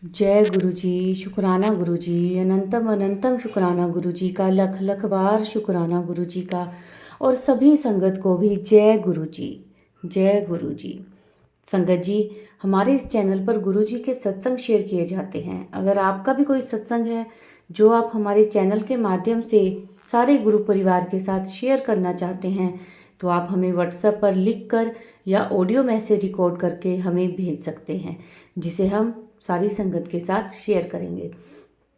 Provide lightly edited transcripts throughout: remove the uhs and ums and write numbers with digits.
जय गुरु जी। शुक्राना गुरु जी, अनंतम अनंतम शुक्राना गुरु जी का, लख लख बार शुक्राना गुरु जी का। और सभी संगत को भी जय गुरु जी, जय गुरु जी। संगत जी, हमारे इस चैनल पर गुरु जी के सत्संग शेयर किए जाते हैं। अगर आपका भी कोई सत्संग है जो आप हमारे चैनल के माध्यम से सारे गुरु परिवार के साथ शेयर करना चाहते हैं, तो आप हमें व्हाट्सएप पर लिख कर या ऑडियो मैसेज रिकॉर्ड करके हमें भेज सकते हैं, जिसे हम सारी संगत के साथ शेयर करेंगे।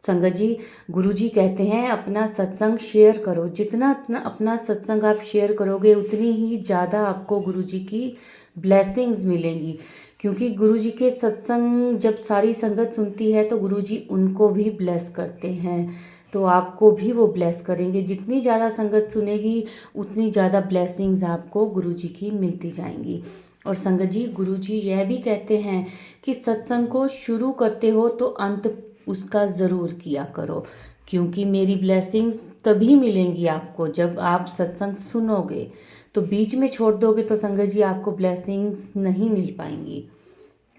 संगत जी, गुरु जी कहते हैं अपना सत्संग शेयर करो। जितना अपना सत्संग आप शेयर करोगे उतनी ही ज़्यादा आपको गुरु जी की ब्लेसिंग्स मिलेंगी। क्योंकि गुरु जी के सत्संग जब सारी संगत सुनती है तो गुरु जी उनको भी ब्लेस करते हैं, तो आपको भी वो ब्लेस करेंगे। जितनी ज़्यादा संगत सुनेगी उतनी ज़्यादा ब्लेसिंग्स आपको गुरु जी की मिलती जाएंगी। और संगत जी, गुरु जी यह भी कहते हैं कि सत्संग को शुरू करते हो तो अंत उसका ज़रूर किया करो, क्योंकि मेरी ब्लेसिंग्स तभी मिलेंगी आपको जब आप सत्संग सुनोगे। तो बीच में छोड़ दोगे तो संगत जी आपको ब्लेसिंग्स नहीं मिल पाएंगी।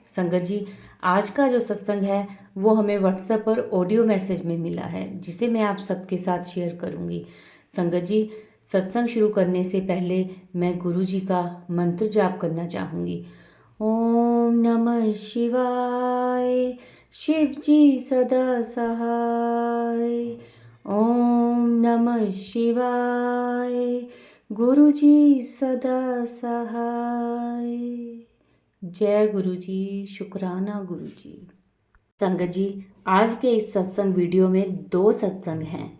संगत जी, आज का जो सत्संग है वो हमें व्हाट्सएप पर ऑडियो मैसेज में मिला है, जिसे मैं आप सबके साथ शेयर करूंगी। संगत जी, सत्संग शुरू करने से पहले मैं गुरु जी का मंत्र जाप करना चाहूँगी। ओम नमः शिवाय, शिव जी सदा सहाय। ओम नमः शिवाय, गुरु जी सदा सहाय। जय गुरु जी, शुक्राना गुरु जी। संगत जी, आज के इस सत्संग वीडियो में 2 सत्संग हैं,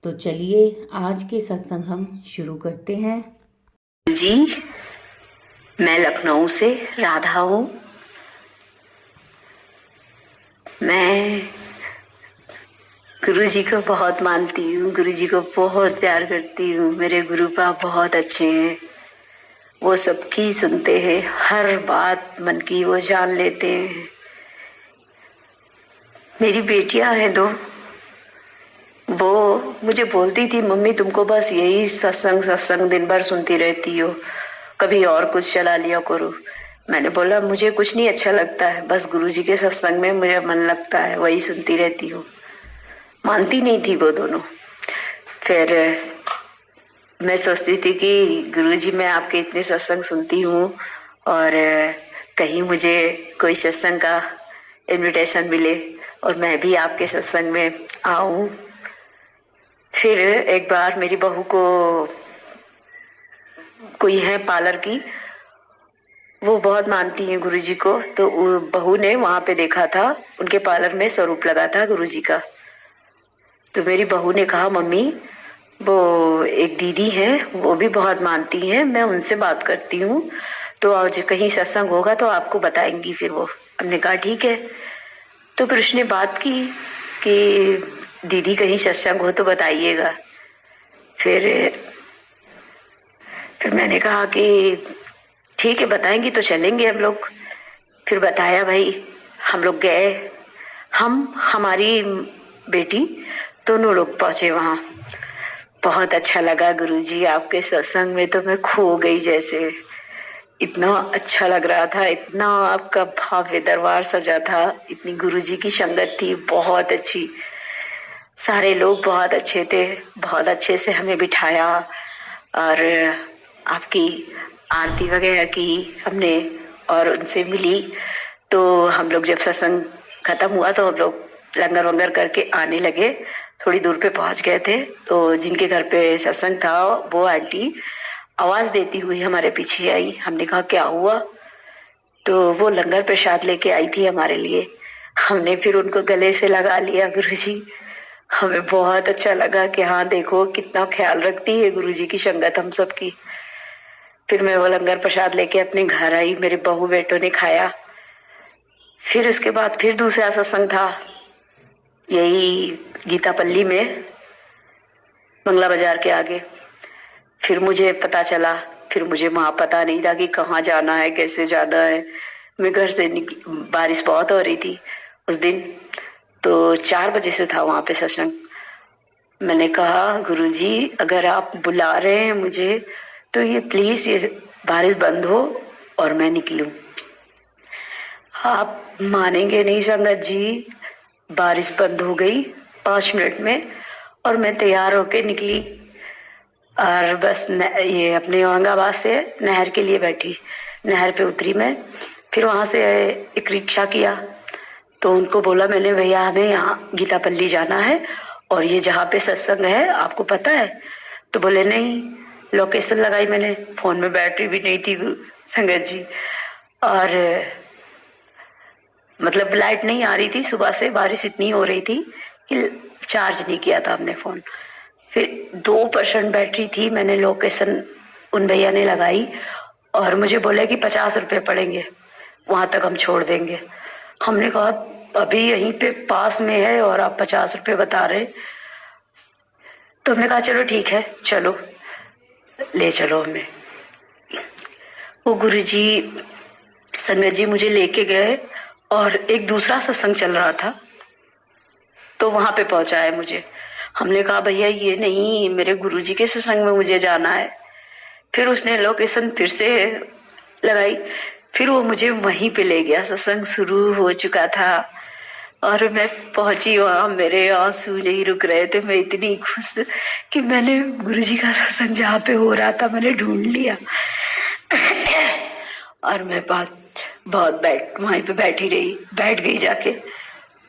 तो चलिए आज के सत्संग हम शुरू करते हैं। जी, मैं लखनऊ से राधा हूँ। मैं गुरु जी को बहुत मानती हूँ, गुरु जी को बहुत प्यार करती हूँ। मेरे गुरु पाप बहुत अच्छे हैं, वो सबकी सुनते हैं, हर बात मन की वो जान लेते हैं। मेरी बेटियां हैं 2, वो मुझे बोलती थी मम्मी तुमको बस यही सत्संग सत्संग दिन भर सुनती रहती हो, कभी और कुछ चला लिया करो। मैंने बोला मुझे कुछ नहीं अच्छा लगता है, बस गुरुजी के सत्संग में मेरा मन लगता है, वही सुनती रहती हूँ। मानती नहीं थी वो दोनों। फिर मैं सोचती थी कि गुरुजी मैं आपके इतने सत्संग सुनती हूँ और कहीं मुझे कोई सत्संग का इनविटेशन मिले और मैं भी आपके सत्संग में आऊं। फिर एक बार मेरी बहू को, कोई है पार्लर की, वो बहुत मानती हैं गुरुजी को, तो बहू ने वहां पे देखा था, उनके पार्लर में स्वरूप लगा था गुरुजी का। तो मेरी बहू ने कहा मम्मी वो एक दीदी है, वो भी बहुत मानती हैं, मैं उनसे बात करती हूँ, तो आज कहीं सत्संग होगा तो आपको बताएंगी। फिर वो, हमने कहा ठीक है। तो फिर उसने बात की कि दीदी कहीं सत्संग हो तो बताइएगा। फिर मैंने कहा कि ठीक है बताएंगी तो चलेंगे हम लोग। फिर बताया भाई, हम लोग गए, हम हमारी बेटी दोनों लोग पहुंचे वहां। बहुत अच्छा लगा गुरुजी आपके सत्संग में, तो मैं खो गई जैसे। इतना अच्छा लग रहा था, इतना आपका भव्य दरबार सजा था, इतनी गुरुजी की संगत थी बहुत अच्छी, सारे लोग बहुत अच्छे थे, बहुत अच्छे से हमें बिठाया और आपकी आरती वगैरह की हमने और उनसे मिली। तो हम लोग जब सत्संग खत्म हुआ तो हम लोग लंगर वंगर करके आने लगे, थोड़ी दूर पे पहुंच गए थे। तो जिनके घर पे सत्संग था वो आंटी आवाज देती हुई हमारे पीछे आई। हमने कहा क्या हुआ, तो वो लंगर प्रसाद लेके आई थी हमारे लिए। हमने फिर उनको गले से लगा लिया गुरुजी। हमें बहुत अच्छा लगा कि हाँ देखो कितना ख्याल रखती है गुरुजी की संगत हम सबकी। फिर मैं वो लंगर प्रसाद लेके अपने घर आई, मेरे बहू बेटों ने खाया। फिर उसके बाद फिर दूसरा सत्संग था, यही गीतापल्ली में, मंगला बाजार के आगे। फिर मुझे पता चला, फिर मुझे वहां पता नहीं था कि कहाँ जाना है, कैसे जाना है। मैं घर से बारिश बहुत हो रही थी उस दिन, तो 4 बजे से था वहां पे सत्संग। मैंने कहा गुरुजी अगर आप बुला रहे हैं मुझे तो ये प्लीज ये बारिश बंद हो और मैं निकलूं। आप मानेंगे नहीं संगत जी, बारिश बंद हो गई 5 मिनट में और मैं तैयार होके निकली और बस ये अपने औरंगाबाद से नहर के लिए बैठी, नहर पे उतरी मैं। फिर वहां से एक रिक्शा किया तो उनको बोला मैंने, भैया हमें यहाँ गीतापल्ली जाना है और ये जहाँ पे सत्संग है आपको पता है? तो बोले नहीं। लोकेशन लगाई मैंने, फोन में बैटरी भी नहीं थी संगत जी, और मतलब लाइट नहीं आ रही थी, सुबह से बारिश इतनी हो रही थी कि चार्ज नहीं किया था हमने फोन। फिर 2% बैटरी थी, मैंने लोकेशन उन भैया ने लगाई और मुझे बोले कि 50 रुपए पड़ेंगे, वहां तक हम छोड़ देंगे। हमने कहा अभी यहीं पे पास में है और आप 50 रुपए बता रहे। तो हमने कहा चलो ठीक है, चलो ले चलो हमें। वो गुरुजी संगत जी मुझे लेके गए और एक दूसरा सत्संग चल रहा था तो वहां पे पहुंचाया मुझे। हमने कहा भैया ये नहीं, मेरे गुरुजी के सत्संग में मुझे जाना है। फिर उसने लोकेशन फिर से लगाई, फिर वो मुझे वहीं पे ले गया। सत्संग शुरू हो चुका था और मैं पहुंची वहां, मेरे आंसू नहीं रुक रहे थे। मैं इतनी खुश कि मैंने गुरुजी का सत्संग जहाँ पे हो रहा था मैंने ढूंढ लिया। और मैं बहुत वहीं पे बैठी रही, बैठ गई जाके।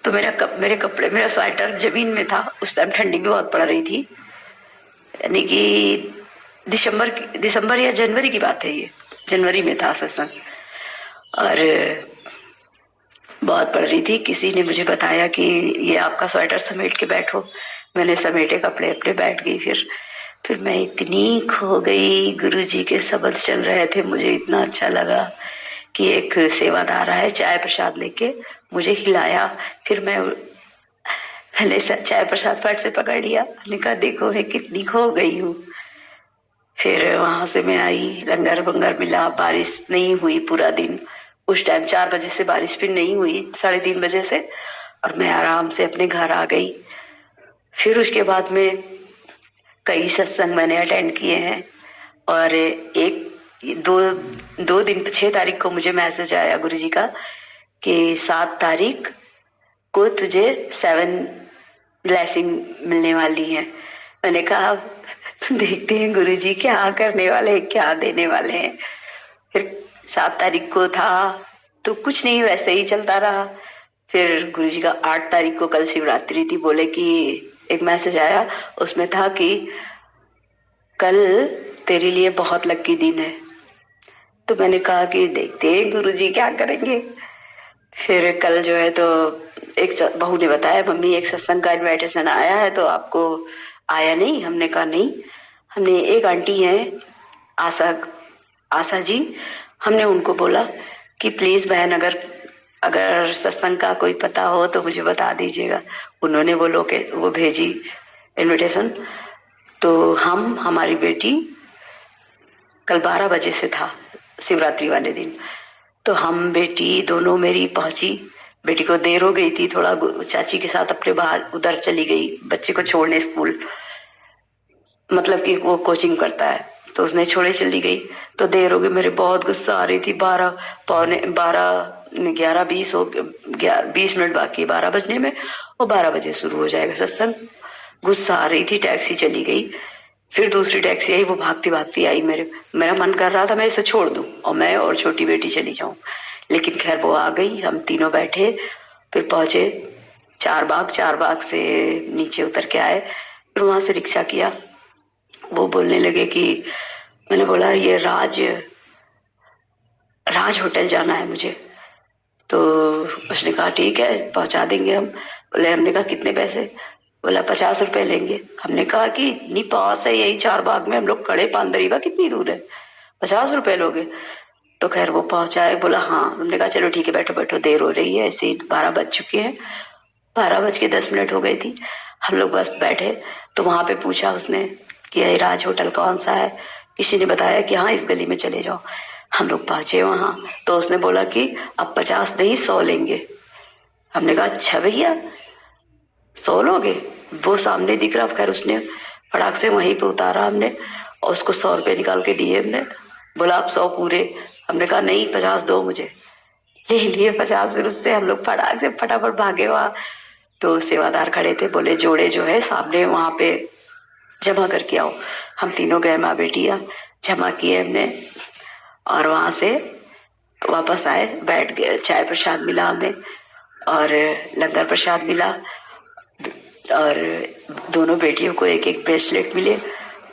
तो मेरे कपड़े, मेरा स्वेटर जमीन में था। उस टाइम ठंडी भी बहुत पड़ रही थी, यानी कि दिसंबर या जनवरी की बात है, ये जनवरी में था सत्संग और बहुत पड़ रही थी। किसी ने मुझे बताया कि ये आपका स्वेटर समेट के बैठो। मैंने समेटे कपड़े अपने बैठ गई। फिर मैं इतनी खो गई, गुरुजी के शब्द चल रहे थे, मुझे इतना अच्छा लगा कि एक सेवादार आया चाय प्रसाद लेके मुझे हिलाया। फिर मैंने चाय प्रसाद फट से पकड़ लिया। मैंने कहा देखो मैं कितनी खो गई हूँ। फिर वहां से मैं आई, लंगर वंगर मिला, बारिश नहीं हुई पूरा दिन। उस टाइम 4 बजे से बारिश फिर नहीं हुई, 3:30 बजे से, और मैं आराम से अपने घर आ गई। फिर उसके बाद में कई सत्संग मैंने अटेंड किए हैं और दो दिन 6 तारीख को मुझे मैसेज आया गुरुजी का कि 7 तारीख को तुझे 7 ब्लेसिंग मिलने वाली है। मैंने कहा देखते हैं गुरुजी क्या करने वाले हैं, क्या देने वाले हैं। फिर 7 तारीख को था तो कुछ नहीं, वैसे ही चलता रहा। फिर गुरुजी का 8 तारीख को, कल शिवरात्रि थी, बोले कि एक मैसेज आया, उसमें था कि कल तेरे लिए बहुत लकी दिन है। तो मैंने कहा कि देखते हैं गुरुजी क्या करेंगे। फिर कल जो है तो एक बहू ने बताया, मम्मी एक सत्संग का इनविटेशन आया है तो आपको आया नहीं? हमने कहा नहीं। हमने एक आंटी है आशा जी, हमने उनको बोला कि प्लीज बहन अगर सत्संग का कोई पता हो तो मुझे बता दीजिएगा। उन्होंने वो भेजी इनविटेशन। तो हमारी बेटी, कल 12 बजे से था शिवरात्रि वाले दिन, तो हम बेटी दोनों मेरी पहुंची। बेटी को देर हो गई थी थोड़ा, चाची के साथ अपने बाहर उधर चली गई बच्चे को छोड़ने स्कूल, मतलब कि वो कोचिंग करता है, तो उसने छोड़े चली गई तो देर हो गई। मेरे बहुत गुस्सा आ रही थी। 11:20 हो, 20 मिनट बाकी 12 बजने में, और 12 बजे शुरू हो जाएगा सत्संग। गुस्सा आ रही थी, टैक्सी चली गई। फिर दूसरी टैक्सी आई, वो भागती भागती आई। मेरा मन कर रहा था मैं इसे छोड़ दूं और मैं और छोटी बेटी चली जाऊं, लेकिन खैर वो आ गई। हम तीनों बैठे, फिर पहुंचे चार बाग से नीचे उतर के आए। फिर वहां से रिक्शा किया। वो बोलने लगे कि, मैंने बोला ये राज होटल जाना है मुझे। तो उसने कहा ठीक है पहुंचा देंगे हम। बोले, हमने कहा कितने पैसे? बोला 50 रुपए लेंगे। हमने कहा कि इतनी पास है, यही 4 बाग में हम लोग खड़े, पांदरीवा कितनी दूर है, 50 रुपए लोगे? तो खैर वो पहुंचाए। बोला हाँ। हमने कहा चलो ठीक है, बैठो बैठो, देर हो रही है, ऐसे ही 12 बज चुके हैं, 12:10 हो गई थी। हम लोग बस बैठे तो वहां पे पूछा उसने कि ये राज होटल कौन सा है? किसी ने बताया कि हाँ इस गली में चले जाओ। हम लोग पहुंचे वहां तो उसने बोला कि अब 50 नहीं 100 लेंगे। हमने कहा अच्छा भैया 100 लोगे? वो सामने दिख रहा। खैर उसने फटाक से वहीं पे उतारा हमने और उसको 100 रुपए निकाल के दिए हमने। बोला आप 100 पूरे। हमने कहा नहीं 50 दो मुझे। ले लिए 50, फिर उससे हम लोग फटाक से फटाफट भागे वहां। तो सेवादार खड़े थे, बोले जोड़े जो है सामने वहां पे जमा करके आओ। हम तीनों गए, माँ बेटिया, जमा किए हमने और वहां से वापस आए, बैठ गए। चाय प्रसाद मिला हमें और लंगर प्रसाद मिला और दोनों बेटियों को एक एक ब्रेसलेट मिले,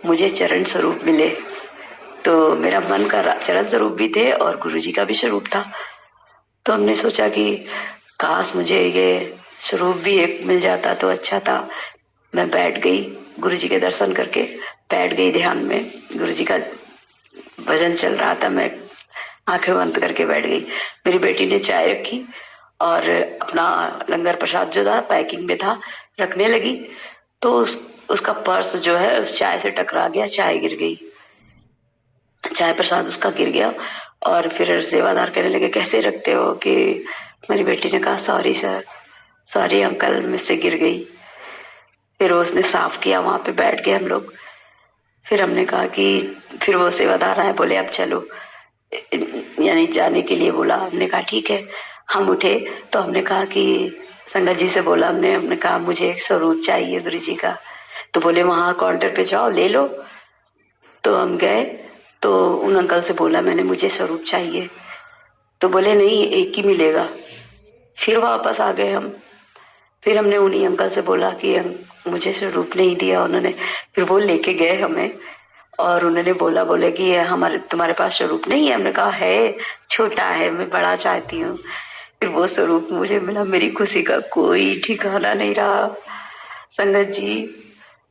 मुझे चरण स्वरूप मिले। तो मेरा मन का चरण स्वरूप भी थे और गुरुजी का भी स्वरूप था। तो हमने सोचा कि काश मुझे ये स्वरूप भी एक मिल जाता तो अच्छा था। मैं बैठ गई, गुरुजी के दर्शन करके बैठ गई ध्यान में। गुरुजी का भजन चल रहा था, मैं आंखें बंद करके बैठ गई। मेरी बेटी ने चाय रखी और अपना लंगर प्रसाद जो था पैकिंग में था रखने लगी, तो उसका पर्स जो है उस चाय से टकरा गया, चाय गिर गई, चाय प्रसाद उसका गिर गया। और फिर सेवादार कहने लगे कैसे रखते हो, कि मेरी बेटी ने कहा सॉरी सर, सॉरी अंकल, मुझसे गिर गई। फिर उसने साफ किया, वहां पे बैठ गए हम लोग। फिर हमने कहा कि फिर वो सेवादार आए, बोले अब चलो, यानी जाने के लिए बोला। हमने कहा ठीक है। हम उठे तो हमने कहा कि संगत जी से बोला, हमने कहा मुझे एक स्वरूप चाहिए गुरु जी का। तो बोले वहां काउंटर पे जाओ ले लो। तो हम गए तो उन अंकल से बोला मैंने, मुझे स्वरूप चाहिए। तो बोले नहीं, एक ही मिलेगा। फिर वापस आ गए हम। फिर हमने उन्हीं अंकल से बोला कि मुझे स्वरूप नहीं दिया उन्होंने। फिर वो लेके गए हमें और उन्होंने बोले कि ये हमारे तुम्हारे पास स्वरूप नहीं है। हमने कहा है, छोटा है, मैं बड़ा चाहती हूँ। फिर वो स्वरूप मुझे मिला, मेरी खुशी का कोई ठिकाना नहीं रहा। संगत जी,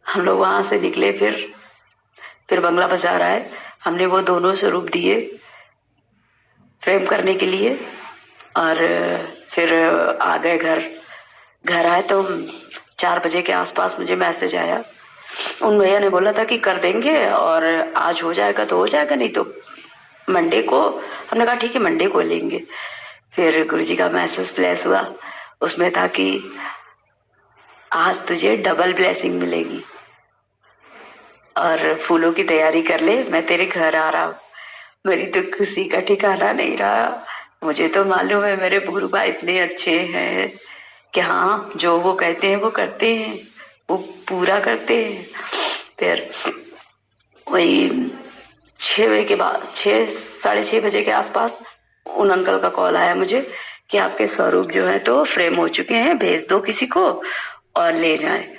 हम लोग वहां से निकले, फिर बंगला बाजार आए। हमने वो दोनों स्वरूप दिए फ्रेम करने के लिए और फिर आ गए घर। घर आए तो 4 बजे के आसपास मुझे मैसेज आया। उन भैया ने बोला था कि कर देंगे और आज हो जाएगा तो हो जाएगा, नहीं तो मंडे को। हमने कहा ठीक है, मंडे को लेंगे। फिर गुरुजी का मैसेज फ्लैश हुआ, उसमें था कि आज तुझे डबल ब्लेसिंग मिलेगी और फूलों की तैयारी कर ले, मैं तेरे घर आ रहा हूँ। मेरी तो खुशी का ठिकाना नहीं रहा। मुझे तो मालूम है मेरे गुरुबा इतने अच्छे हैं कि हाँ, जो वो कहते हैं वो करते हैं, वो पूरा करते हैं। फिर वही 6 बजे के बाद, 6 साढ़े 6 बजे के आसपास उन अंकल का कॉल आया मुझे कि आपके स्वरूप जो है तो फ्रेम हो चुके हैं, भेज दो किसी को और ले जाए।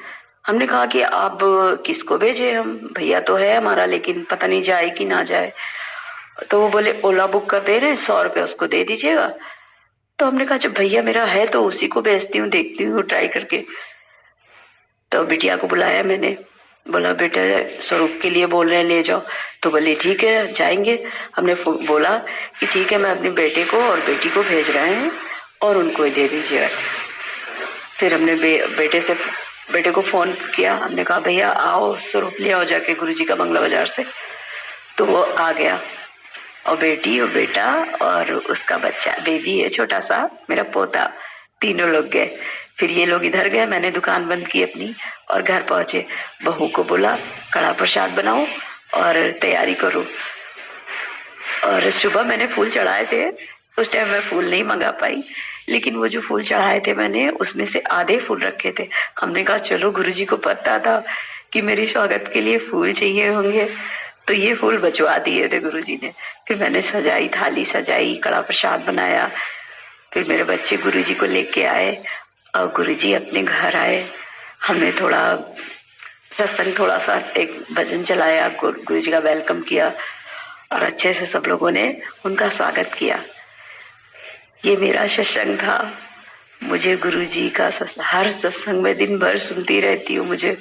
हमने कहा कि आप किसको भेजे, हम भैया तो है हमारा, लेकिन पता नहीं जाए कि ना जाए। तो वो बोले ओला बुक कर दे रहे हैं, 100 रुपये उसको दे दीजिएगा। तो हमने कहा जब भैया मेरा है तो उसी को भेजती हूँ, देखती हूँ ट्राई करके। तो बिटिया को बुलाया मैंने, बोला बेटा स्वरूप के लिए बोल रहे हैं, ले जाओ। तो बोले ठीक है जाएंगे। हमने बोला कि ठीक है, मैं अपने बेटे को और बेटी को भेज रहे हैं और उनको ही दे दीजिएगा। फिर हमने बेटे को फोन किया, हमने कहा भैया आओ स्वरूप ले आओ जाके गुरुजी का बंगला बाजार से। तो वो आ गया और बेटी और बेटा और उसका बच्चा, बेबी है छोटा सा, मेरा पोता, तीनों लोग गए। फिर ये लोग इधर गए, मैंने दुकान बंद की अपनी और घर पहुंचे। बहू को बोला कड़ा प्रसाद बनाओ और तैयारी करो। और सुबह मैंने फूल चढ़ाए थे, उस टाइम मैं फूल नहीं मंगा पाई, लेकिन वो जो फूल चढ़ाए थे मैंने, उसमें से आधे फूल रखे थे। हमने कहा चलो गुरुजी को पता था कि मेरे स्वागत के लिए फूल चाहिए होंगे, तो ये फूल बचवा दिए थे गुरुजी ने। फिर मैंने सजाई, थाली सजाई, कड़ा प्रसाद बनाया। फिर मेरे बच्चे गुरुजी को लेके आए और गुरुजी अपने घर आए। हमने थोड़ा सत्संग, थोड़ा सा एक भजन चलाया, गुरुजी का वेलकम किया और अच्छे से सब लोगों ने उनका स्वागत किया। ये मेरा सत्संग था। मुझे गुरुजी का हर सत्संग में दिन भर सुनती रहती हूँ। मुझे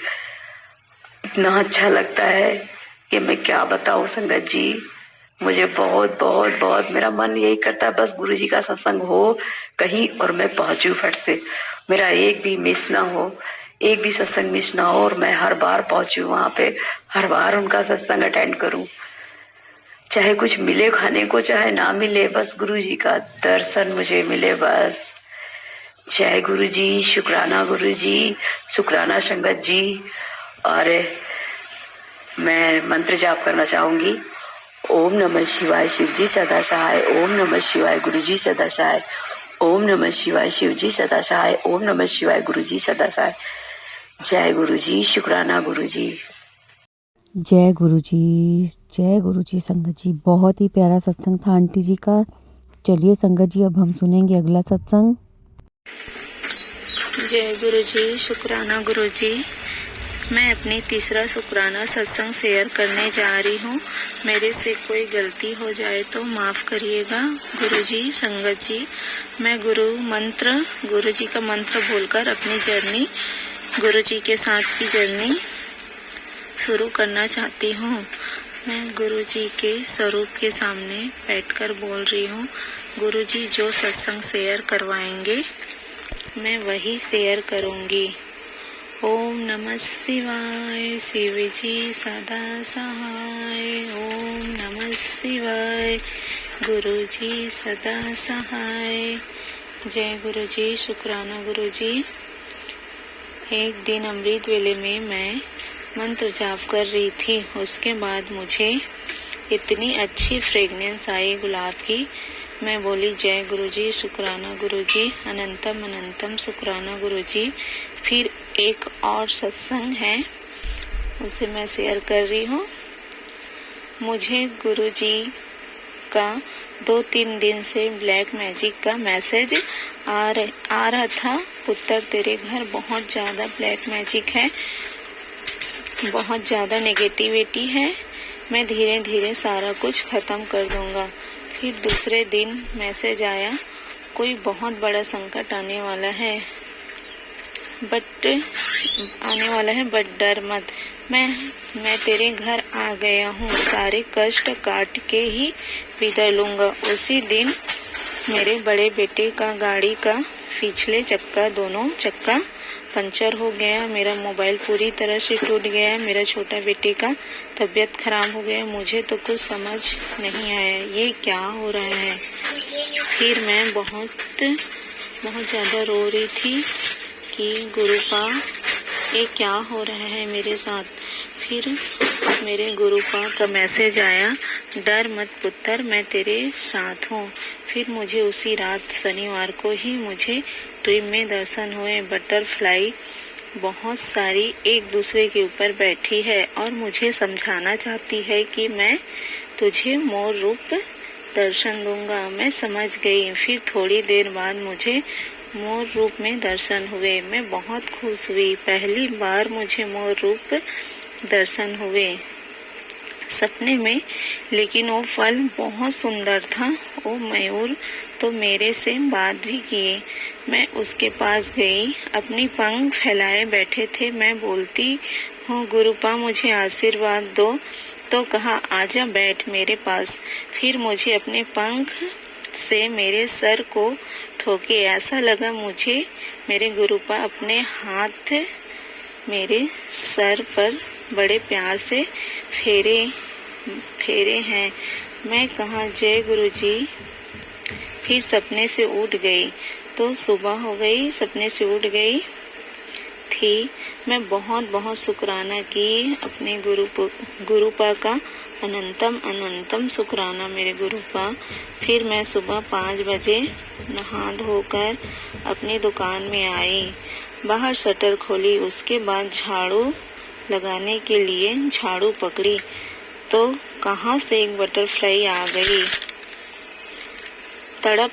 इतना अच्छा लगता है कि मैं क्या बताऊं संगत जी। मुझे बहुत बहुत बहुत मेरा मन यही करता है बस गुरुजी का सत्संग हो कहीं और मैं पहुंचूं फट से, मेरा एक भी मिस ना हो, एक भी सत्संग मिस ना हो और मैं हर बार पहुंचूं वहां पे, हर बार उनका सत्संग अटेंड करूं। चाहे कुछ मिले खाने को, चाहे ना मिले, बस गुरुजी का दर्शन मुझे मिले बस। जय गुरुजी, शुक्राना गुरुजी, शुक्राना संगत जी। और मैं मंत्र जाप करना चाहूंगी। ओम नमः शिवाय शिवजी सदा सहाय। ओम नमः शिवाय गुरुजी सदा सहाय। ओम नमः शिवाय शिवजी सदा सहाय। ओम नमः शिवाय गुरुजी सदा सहाय। जय गुरुजी, शुक्राना गुरुजी। जय गुरु जी संगत जी। बहुत ही प्यारा सत्संग था आंटी जी का। चलिए संगत जी, अब हम सुनेंगे अगला सत्संग। जय गुरु जी, शुक्राना गुरु जी। मैं अपनी तीसरा शुक्राना सत्संग शेयर करने जा रही हूँ। मेरे से कोई गलती हो जाए तो माफ़ करिएगा गुरु जी, संगत जी। मैं गुरु जी का मंत्र बोलकर अपनी जर्नी, गुरु जी के साथ की जर्नी शुरू करना चाहती हूँ। मैं गुरु जी के स्वरूप के सामने बैठकर बोल रही हूँ। गुरु जी जो सत्संग शेयर करवाएंगे मैं वही शेयर करूँगी। ओम नमः शिवाय, शिव जी सदा सहाय। ओम नमः शिवाय, गुरु जी सदा सहाय। जय गुरु जी, शुक्राना गुरु जी। एक दिन अमृत वेले में मैं मंत्र जाप कर रही थी। उसके बाद मुझे इतनी अच्छी फ्रेगनेंस आई गुलाब की। मैं बोली जय गुरुजी, शुक्राना गुरुजी, अनंतम अनंतम शुक्राना गुरुजी। फिर एक और सत्संग है, उसे मैं शेयर कर रही हूँ। मुझे गुरुजी का 2-3 दिन से ब्लैक मैजिक का मैसेज आ रहा था। पुत्र तेरे घर बहुत ज़्यादा ब्लैक मैजिक है, बहुत ज़्यादा नेगेटिविटी है। मैं धीरे धीरे सारा कुछ ख़त्म कर दूंगा। फिर दूसरे दिन मैसेज आया, कोई बहुत बड़ा संकट आने वाला है, बट डर मत, मैं तेरे घर आ गया हूँ। सारे कष्ट काट के ही विदा लूँगा। उसी दिन मेरे बड़े बेटे का गाड़ी का पिछले चक्का, दोनों चक्का पंचर हो गया। मेरा मोबाइल पूरी तरह से टूट गया। मेरा छोटा बेटे का तबीयत खराब हो गया। मुझे तो कुछ समझ नहीं आया ये क्या हो रहा है। फिर मैं बहुत ज़्यादा रो रही थी कि गुरुपा ये क्या हो रहा है मेरे साथ। फिर मेरे गुरुपा का मैसेज आया, डर मत पुत्र, मैं तेरे साथ हूँ। फिर मुझे उसी रात शनिवार को ही मुझे ड्रीम में दर्शन हुए। बटरफ्लाई बहुत सारी एक दूसरे के ऊपर बैठी है और मुझे समझाना चाहती है कि मैं तुझे मोर रूप दर्शन दूंगा। मैं समझ गई। फिर थोड़ी देर बाद मुझे मोर रूप में दर्शन हुए। मैं बहुत खुश हुई। पहली बार मुझे मोर रूप दर्शन हुए सपने में, लेकिन वो फल बहुत सुंदर था। वो मयूर तो मेरे से बात भी किए। मैं उसके पास गई, अपनी पंख फैलाए बैठे थे। मैं बोलती हूँ गुरुपा मुझे आशीर्वाद दो, तो कहा आजा बैठ मेरे पास। फिर मुझे अपने पंख से मेरे सर को ठोके। ऐसा लगा मुझे मेरे गुरुपा अपने हाथ मेरे सर पर बड़े प्यार से फेरे हैं। मैं कहा जय गुरुजी। फिर सपने से उठ गई तो सुबह हो गई। सपने से उठ गई थी। मैं बहुत शुक्राना की अपने गुरुपा का। अनंतम अनंतम शुक्राना मेरे गुरुपा। फिर मैं सुबह 5 बजे नहा धोकर अपनी दुकान में आई। बाहर शटर खोली। उसके बाद झाड़ू लगाने के लिए झाड़ू पकड़ी तो कहाँ से एक बटरफ्लाई आ गई। तड़प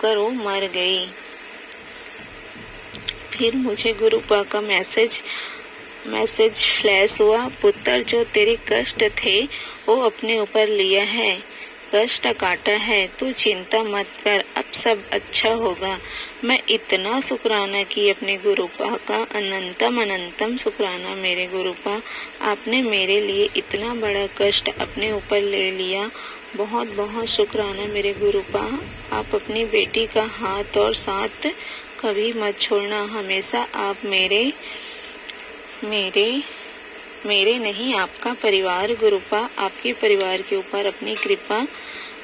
कर वो मर गई। फिर मुझे गुरुपा का मैसेज फ्लैश हुआ, पुत्र जो तेरे कष्ट थे वो अपने ऊपर लिया है, कष्ट काटा है, तू चिंता मत कर, अब सब अच्छा होगा। मैं इतना शुक्राना की अपने गुरुपा का। अनंतम अनंतम शुक्राना मेरे गुरुपा। आपने मेरे लिए इतना बड़ा कष्ट अपने ऊपर ले लिया। बहुत शुक्राना मेरे गुरुपा। आप अपनी बेटी का हाथ और साथ कभी मत छोड़ना। हमेशा आप मेरे नहीं, आपका परिवार गुरुपा, आपके परिवार के ऊपर अपनी कृपा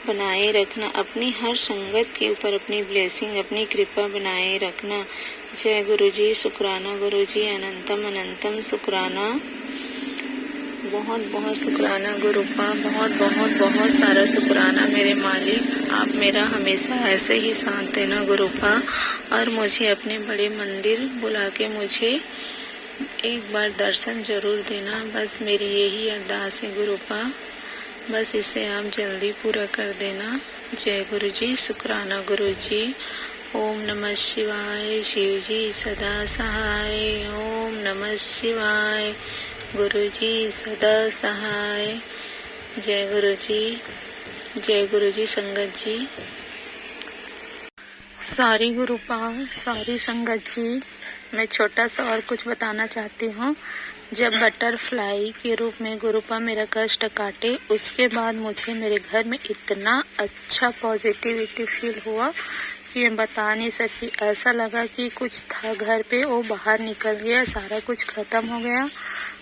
बनाए रखना। अपनी हर संगत के ऊपर अपनी ब्लेसिंग, अपनी कृपा बनाए रखना। जय गुरुजी, शुक्राना गुरुजी, अनंतम अनंतम शुक्राना बहुत बहुत शुक्राना गुरुपा, बहुत बहुत बहुत सारा शुक्राना मेरे मालिक। आप मेरा हमेशा ऐसे ही साथ देना गुरुपा, और मुझे अपने बड़े मंदिर बुला के मुझे एक बार दर्शन जरूर देना। बस मेरी यही अरदास है गुरुपा, बस इसे आप जल्दी पूरा कर देना। जय गुरु जी, शुक्राना गुरु जी। ओम नमः शिवाय, शिव जी सदा सहाय। ओम नमः शिवाय, गुरु जी सदा सहाय। जय गुरु जी, जय गुरु जी। संगत जी, सॉरी गुरुपा, सॉरी संगत जी। मैं छोटा सा और कुछ बताना चाहती हूँ। जब बटरफ्लाई के रूप में गुरुपा मेरा कष्ट काटे, उसके बाद मुझे मेरे घर में इतना अच्छा पॉजिटिविटी फील हुआ कि मैं बता नहीं सकती। ऐसा लगा कि कुछ था घर पे, वो बाहर निकल गया, सारा कुछ खत्म हो गया।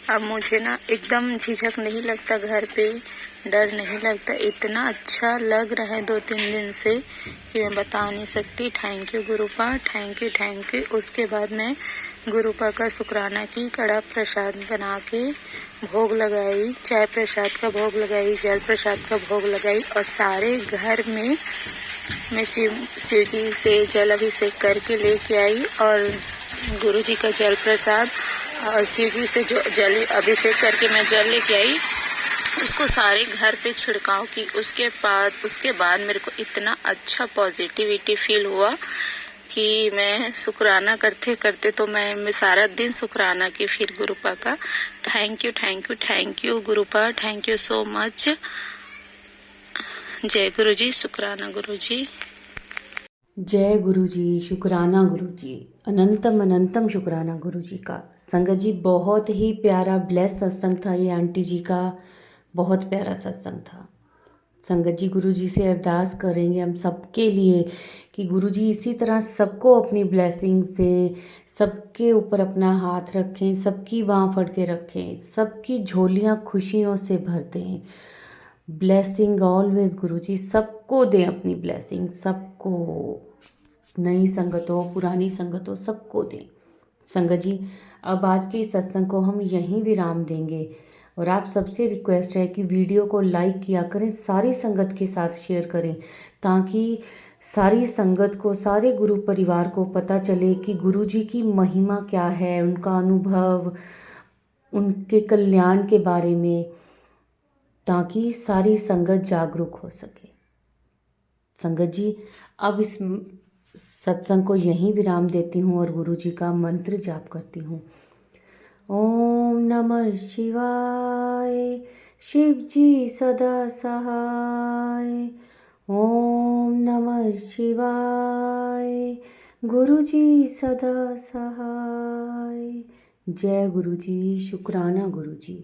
अब मुझे ना एकदम झिझक नहीं लगता, घर पे डर नहीं लगता। इतना अच्छा लग रहा है 2-3 दिन से कि मैं बता नहीं सकती। Thank you गुरुपा, thank you, thank you. उसके बाद मैं गुरुपा का शुक्राना की, कड़ा प्रसाद बना के भोग लगाई, चाय प्रसाद का भोग लगाई, जल प्रसाद का भोग लगाई, और सारे घर में मैं शिव जी से जल अभिषेक करके लेके आई, और गुरु जी का जल प्रसाद और शिव जी से जो जल अभिषेक करके मैं जल लेके आई, उसको सारे घर पे छिड़काव की। उसके बाद मेरे को इतना अच्छा पॉजिटिविटी फील हुआ कि मैं शुक्राना करते करते तो मैं सारा दिन शुक्राना की फिर गुरुपा का। Thank you, thank you, thank you गुरुपा, thank you so much. जय गुरु जी, शुक्राना गुरु जी। जय गुरु जी, शुक्राना गुरु जी, अनंतम अनंतम शुक्राना गुरु जी का। संगत जी, बहुत ही प्यारा ब्लेस सत्संग था ये आंटी जी का, बहुत प्यारा सत्संग था। संगत जी, गुरु जी से अरदास करेंगे हम सबके लिए कि गुरु जी इसी तरह सबको अपनी ब्लेसिंग्स दें, सबके ऊपर अपना हाथ रखें, सबकी बाँह फड़ के रखें, सबकी झोलियाँ खुशियों से भर दें। ब्लेसिंग ऑलवेज गुरु जी सबको दें अपनी ब्लेसिंग, सबको, नई संगतों पुरानी संगतों सबको दें। संगत जी, अब आज के इस सत्संग को हम यहीं विराम देंगे, और आप सबसे रिक्वेस्ट है कि वीडियो को लाइक किया करें, सारी संगत के साथ शेयर करें, ताकि सारी संगत को, सारे गुरु परिवार को पता चले कि गुरु जी की महिमा क्या है, उनका अनुभव, उनके कल्याण के बारे में, ताकि सारी संगत जागरूक हो सके। संगत जी, अब इस सत्संग को यहीं विराम देती हूँ और गुरु जी का मंत्र जाप करती हूँ। ओम नमः शिवाय, शिव जी सदा सहाय। ओम नमः शिवाय, गुरु जी सदा सहाय। जय गुरु जी, शुक्राना गुरु जी।